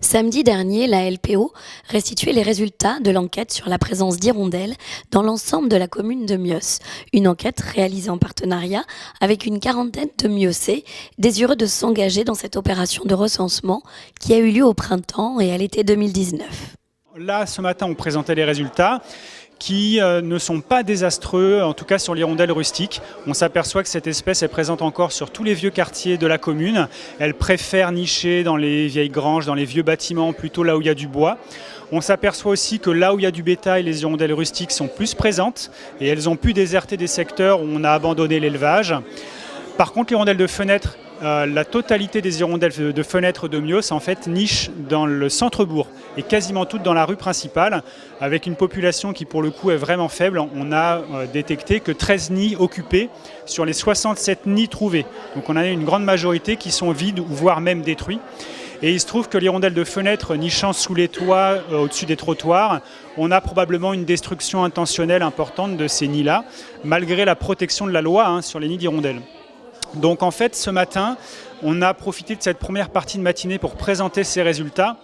Samedi dernier, la LPO restituait les résultats de l'enquête sur la présence d'hirondelles dans l'ensemble de la commune de Mios. Une enquête réalisée en partenariat avec une quarantaine de Miocais, désireux de s'engager dans cette opération de recensement qui a eu lieu au printemps et à l'été 2019. Là, ce matin, on présentait les résultats qui ne sont pas désastreux, en tout cas sur l'hirondelle rustique. On s'aperçoit que cette espèce est présente encore sur tous les vieux quartiers de la commune. Elle préfère nicher dans les vieilles granges, dans les vieux bâtiments, plutôt là où il y a du bois. On s'aperçoit aussi que là où il y a du bétail, les hirondelles rustiques sont plus présentes et elles ont pu déserter des secteurs où on a abandonné l'élevage. Par contre, l'hirondelle de fenêtre, la totalité des hirondelles de fenêtre de Mios en fait niche dans le centre-bourg et quasiment toutes dans la rue principale, avec une population qui pour le coup est vraiment faible. On a détecté que 13 nids occupés sur les 67 nids trouvés. Donc on a une grande majorité qui sont vides ou voire même détruits. Et il se trouve que l'hirondelle de fenêtre nichant sous les toits, au-dessus des trottoirs, on a probablement une destruction intentionnelle importante de ces nids-là, malgré la protection de la loi sur les nids d'hirondelles. Donc en fait, ce matin, on a profité de cette première partie de matinée pour présenter ces résultats.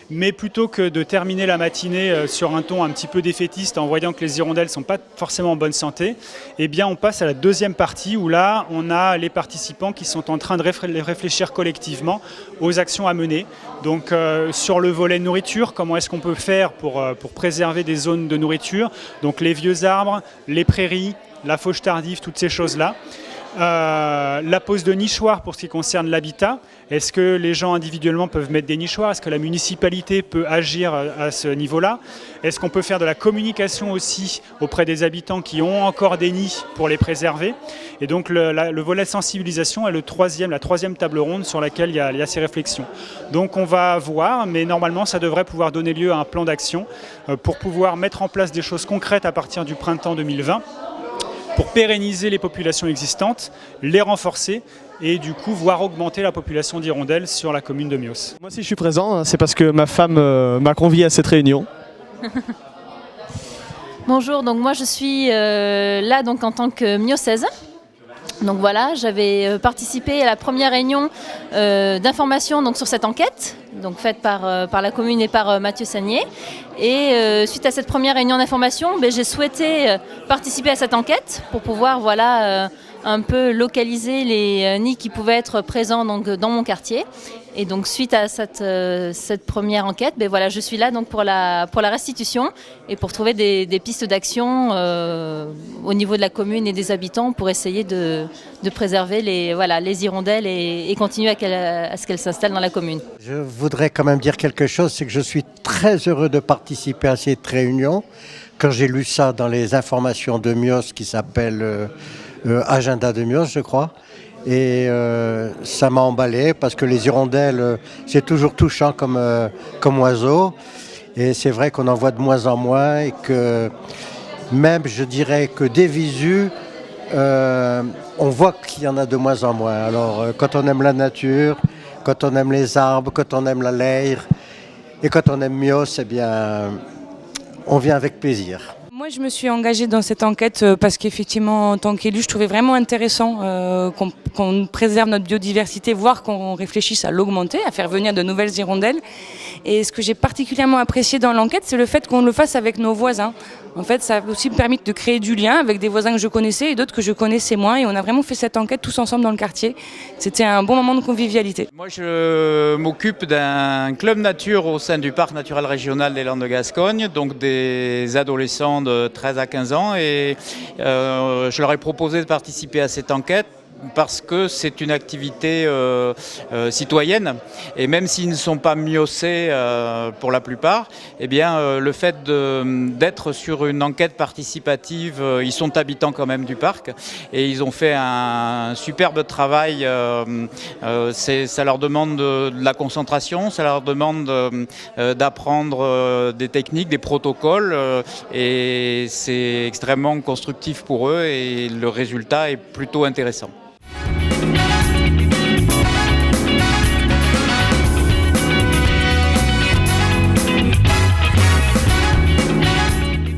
Mais plutôt que de terminer la matinée sur un ton un petit peu défaitiste en voyant que les hirondelles ne sont pas forcément en bonne santé, eh bien on passe à la deuxième partie où là, on a les participants qui sont en train de réfléchir collectivement aux actions à mener. Donc sur le volet nourriture, comment est-ce qu'on peut faire pour préserver des zones de nourriture, donc les vieux arbres, les prairies, la fauche tardive, toutes ces choses-là. La pose de nichoirs pour ce qui concerne l'habitat. Est-ce que les gens individuellement peuvent mettre des nichoirs? Est-ce que la municipalité peut agir à ce niveau-là? Est-ce qu'on peut faire de la communication aussi auprès des habitants qui ont encore des nids pour les préserver? Et donc le volet sensibilisation est la troisième table ronde sur laquelle il y a ces réflexions. Donc on va voir, mais normalement ça devrait pouvoir donner lieu à un plan d'action pour pouvoir mettre en place des choses concrètes à partir du printemps 2020. Pour pérenniser les populations existantes, les renforcer et du coup voir augmenter la population d'hirondelles sur la commune de Mios. Moi si je suis présent, c'est parce que ma femme m'a convié à cette réunion. Bonjour, donc moi je suis là donc en tant que Miosaise. Donc voilà, j'avais participé à la première réunion d'information donc sur cette enquête, donc faite par la commune et par Mathieu Sagnier. Et suite à cette première réunion d'information, j'ai souhaité participer à cette enquête pour pouvoir un peu localiser les nids qui pouvaient être présents donc, dans mon quartier. Et donc suite à cette première enquête, je suis là donc pour la restitution et pour trouver des pistes d'action au niveau de la commune et des habitants pour essayer de préserver les hirondelles et continuer à ce qu'elles s'installent dans la commune. Je voudrais quand même dire quelque chose, c'est que je suis très heureux de participer à cette réunion. Quand j'ai lu ça dans les informations de Mios qui s'appelle Agenda de Mios, je crois. Et ça m'a emballé parce que les hirondelles, c'est toujours touchant comme oiseau. Et c'est vrai qu'on en voit de moins en moins et que même, je dirais que des visus, on voit qu'il y en a de moins en moins. Alors, quand on aime la nature, quand on aime les arbres, quand on aime la lyre et quand on aime Mios, eh bien, on vient avec plaisir. Moi, je me suis engagée dans cette enquête parce qu'effectivement, en tant qu'élu, je trouvais vraiment intéressant qu'on préserve notre biodiversité, voire qu'on réfléchisse à l'augmenter, à faire venir de nouvelles hirondelles. Et ce que j'ai particulièrement apprécié dans l'enquête, c'est le fait qu'on le fasse avec nos voisins. En fait, ça a aussi permis de créer du lien avec des voisins que je connaissais et d'autres que je connaissais moins. Et on a vraiment fait cette enquête tous ensemble dans le quartier. C'était un bon moment de convivialité. Moi, je m'occupe d'un club nature au sein du parc naturel régional des Landes de Gascogne, donc des adolescents de 13 à 15 ans. Et je leur ai proposé de participer à cette enquête parce que c'est une activité citoyenne et même s'ils ne sont pas miocés pour la plupart, eh bien, le fait d'être sur une enquête participative, ils sont habitants quand même du parc et ils ont fait un superbe travail. Ça leur demande de la concentration, ça leur demande d'apprendre des techniques, des protocoles et c'est extrêmement constructif pour eux et le résultat est plutôt intéressant.